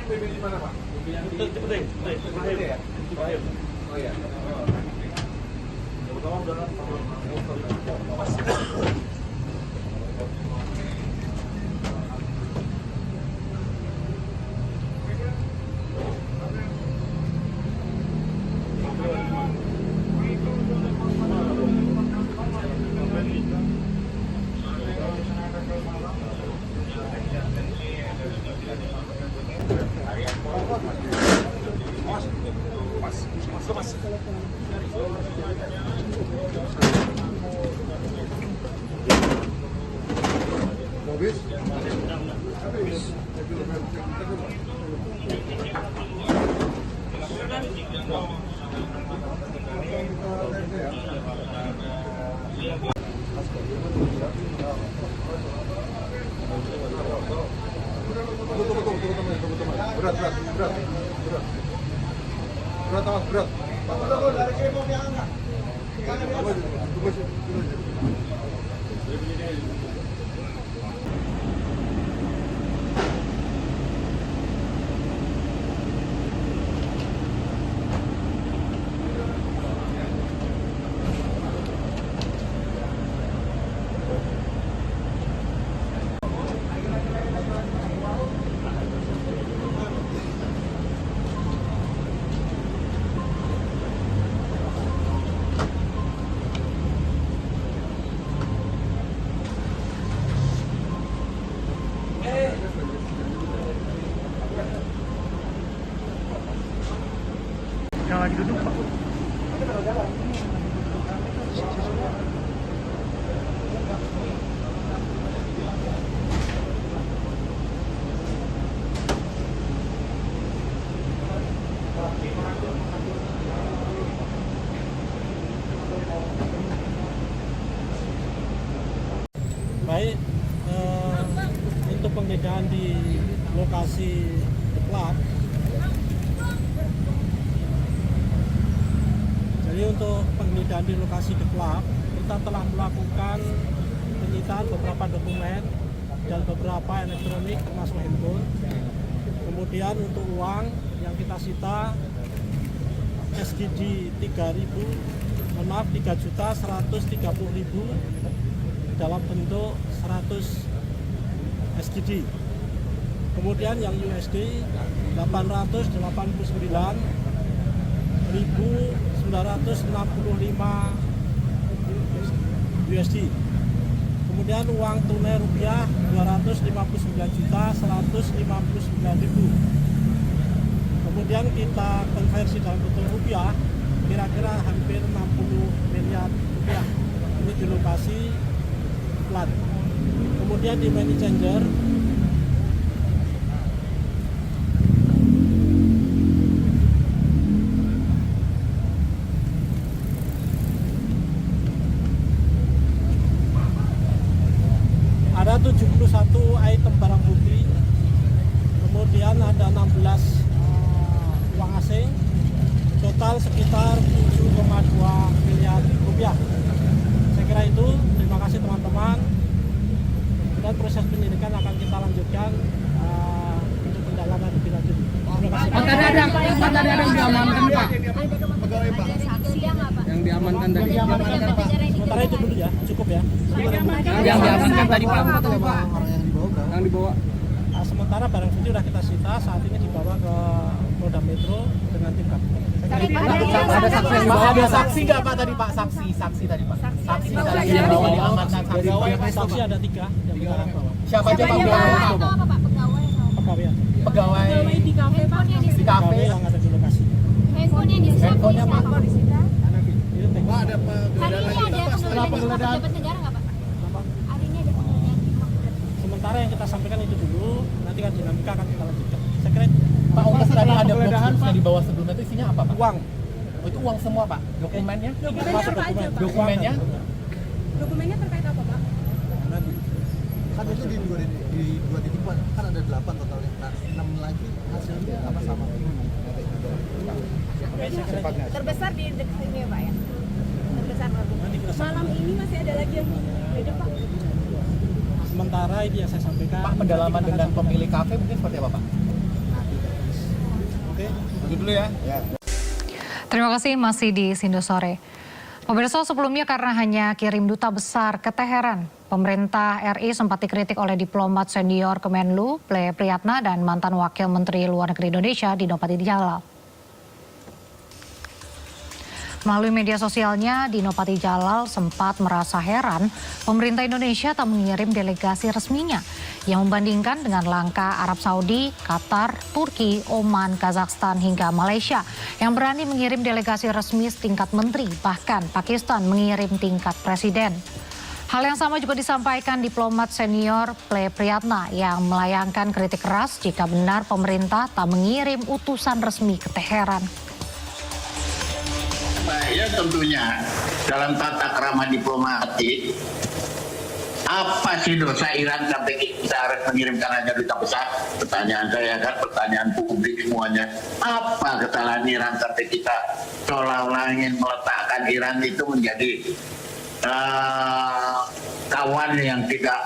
Di mana, Pak? Cepet ya? Oh iya. Pertama udah berat. Yang lagi duduk, Pak. Baik, untuk penggeledahan di lokasi deklap. Jadi untuk penggeledahan di lokasi deklap, kita telah melakukan penyitaan beberapa dokumen dan beberapa elektronik termasuk handphone. Kemudian untuk uang yang kita sita SGD 3.130.000 dalam bentuk 100 SGD. Kemudian yang USD 889.965 USD. Kemudian uang tunai rupiah 259.159.000. Kemudian kita konversi dalam bentuk rupiah kira-kira hampir 60 miliar rupiah. Ini di lokasi plat. Kemudian di money changer ada 71 item barang bukti, kemudian ada 16 uang asing, total sekitar 7,2 miliar rupiah. Saya kira itu, terima kasih teman-teman, dan proses penyidikan akan kita lanjutkan untuk pendalaman lebih lanjut. Terima kasih. Pak, tadi ada yang diamankan, Pak. Pegawai, Pak. Yang diamankan tadi. Sementara itu dulu ya, cukup ya. Yang diamankan tadi, Pak. Yang dibawa. Sementara barang bukti sudah kita sita, saat ini dibawa ke Polda Metro dengan tim KPK. Ada saksi nggak Pak tadi Pak? Saksi tadi Pak. Saksi tadi yang bawa diamankan. Saksi ada 3 yang orang bawa. Siapa aja Pak? Pegawai di kafe Pak. di kafe yang ada di lokasi. Handphone yang disita. Handphonenya Pak Itu teknis. Pak, ada Hari ini ada penggeledahan pejabat negara nggak Pak? Hari ini sementara yang kita sampaikan itu dulu, nanti kan dinamika akan kita lanjutkan. Saya kira Pak, untuk tadi ada box di bawah sebelumnya itu isinya apa, Pak? uang. Oh, itu uang semua, Pak? Dokumennya? Termasuk dokumen. Dokumennya? Dokumennya terkait apa, Pak? Nanti. Kan itu di dua titik kan ada 8 totalnya. Nah, 6 lagi hasilnya apa sama? Terbesar di dekat ini ya, Pak ya? Terbesar Nanti kita malam ini masih ada lagi yang beda, Pak? sementara ini yang saya sampaikan. Pak, pendalaman dengan pemilik kafe mungkin seperti apa, Pak? Oke. Lanjut dulu ya. Terima kasih, masih di Sindo Sore. Pemirsa, sebelumnya karena hanya kirim duta besar ke Teheran, pemerintah RI sempat dikritik oleh diplomat senior Kemenlu, Ple Priyatna, dan mantan Wakil Menteri Luar Negeri Indonesia, Dino Patijalal. Melalui media sosialnya, Dino Patijalal sempat merasa heran pemerintah Indonesia tak mengirim delegasi resminya yang membandingkan dengan langkah Arab Saudi, Qatar, Turki, Oman, Kazakhstan hingga Malaysia yang berani mengirim delegasi resmi setingkat menteri, bahkan Pakistan mengirim tingkat presiden. Hal yang sama juga disampaikan diplomat senior Ple Priyatna yang melayangkan kritik keras jika benar pemerintah tak mengirim utusan resmi ke Teheran. Ya tentunya dalam tata krama diplomatik, apa sih dosa Iran sampai kita harus mengirimkan aja duta besar? Pertanyaan saya kan, pertanyaan publik semuanya. Apa kesalahan Iran sampai kita seolah-olah ingin meletakkan Iran itu menjadi kawan yang tidak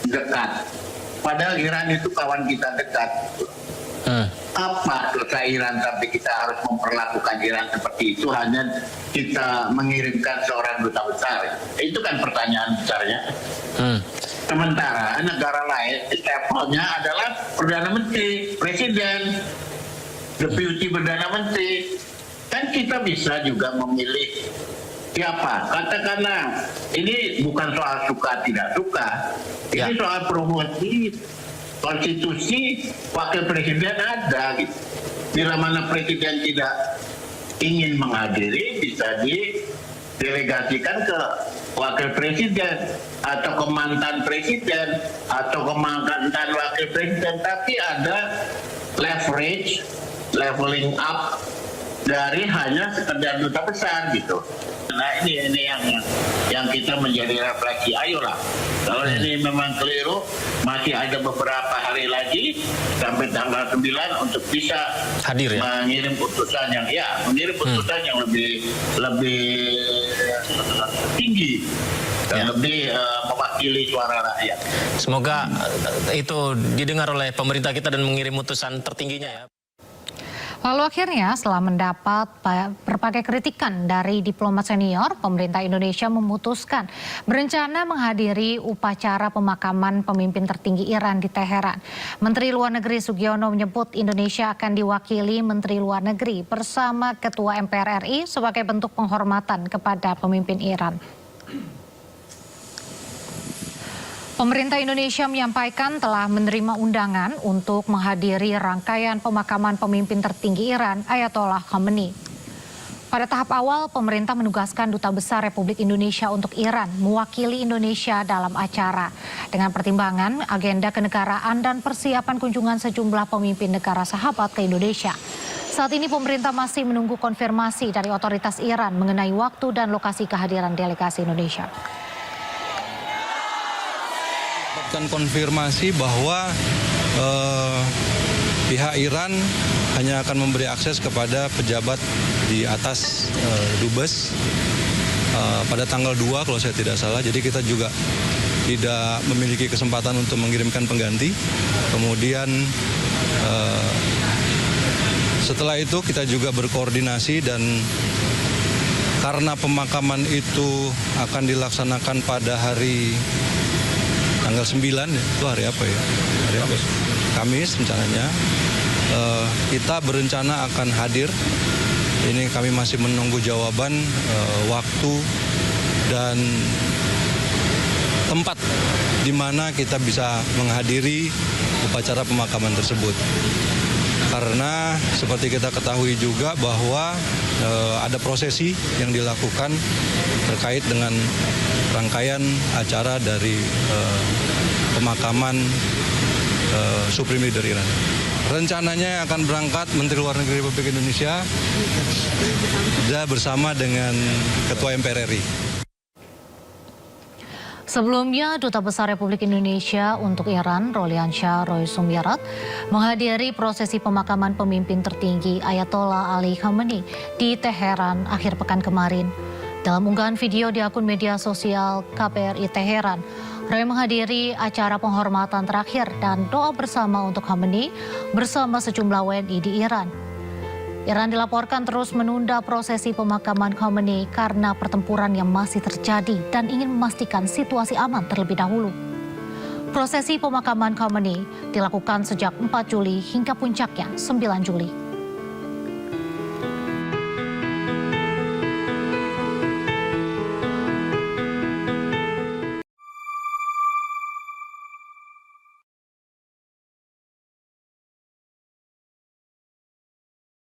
dekat. Padahal Iran itu kawan kita dekat. Apa dosa Iran sampai kita harus memperlakukan Iran seperti itu hanya kita mengirimkan seorang duta besar? Itu kan pertanyaan besarnya. Sementara negara lain levelnya adalah Perdana Menteri, Presiden, Deputi Perdana Menteri. Kan kita bisa juga memilih siapa. Katakanlah ini bukan soal suka tidak suka, ini soal promosi. Konstitusi wakil presiden ada gitu. Bila mana presiden tidak ingin menghadiri, bisa didelegasikan ke wakil presiden atau ke mantan presiden atau ke mantan wakil presiden. Tapi ada leveling up dari hanya sekedar duta besar gitu. Nah ini yang kita menjadi refleksi. Ayolah, kalau ini memang keliru, masih ada beberapa hari lagi sampai tanggal 9 untuk bisa hadir ya, mengirim putusan yang lebih tinggi dan lebih mewakili suara rakyat. Semoga itu didengar oleh pemerintah kita dan mengirim utusan tertingginya ya. Lalu akhirnya setelah mendapat berbagai kritikan dari diplomat senior, pemerintah Indonesia memutuskan berencana menghadiri upacara pemakaman pemimpin tertinggi Iran di Teheran. Menteri Luar Negeri Sugiono menyebut Indonesia akan diwakili Menteri Luar Negeri bersama Ketua MPR RI sebagai bentuk penghormatan kepada pemimpin Iran. Pemerintah Indonesia menyampaikan telah menerima undangan untuk menghadiri rangkaian pemakaman pemimpin tertinggi Iran, Ayatollah Khamenei. Pada tahap awal, pemerintah menugaskan Duta Besar Republik Indonesia untuk Iran mewakili Indonesia dalam acara dengan pertimbangan agenda kenegaraan dan persiapan kunjungan sejumlah pemimpin negara sahabat ke Indonesia. Saat ini pemerintah masih menunggu konfirmasi dari otoritas Iran mengenai waktu dan lokasi kehadiran delegasi Indonesia. Konfirmasi bahwa pihak Iran hanya akan memberi akses kepada pejabat di atas Dubes pada tanggal 2 kalau saya tidak salah. Jadi kita juga tidak memiliki kesempatan untuk mengirimkan pengganti. Kemudian setelah itu kita juga berkoordinasi dan karena pemakaman itu akan dilaksanakan pada hari tanggal 9, itu hari apa ya? Hari apa? Kamis rencananya. Kita berencana akan hadir. Ini kami masih menunggu jawaban waktu dan tempat di mana kita bisa menghadiri upacara pemakaman tersebut. Karena seperti kita ketahui juga bahwa ada prosesi yang dilakukan terkait dengan rangkaian acara dari pemakaman Supreme Leader Iran. Rencananya akan berangkat Menteri Luar Negeri Republik Indonesia bersama dengan Ketua MPR RI. Sebelumnya, Duta Besar Republik Indonesia untuk Iran, Roliansyah Roy Sumirat, menghadiri prosesi pemakaman pemimpin tertinggi Ayatollah Ali Khamenei di Teheran akhir pekan kemarin. Dalam unggahan video di akun media sosial KBRI Teheran, Roy menghadiri acara penghormatan terakhir dan doa bersama untuk Khamenei bersama sejumlah WNI di Iran. Iran dilaporkan terus menunda prosesi pemakaman Khamenei karena pertempuran yang masih terjadi dan ingin memastikan situasi aman terlebih dahulu. Prosesi pemakaman Khamenei dilakukan sejak 4 Juli hingga puncaknya 9 Juli.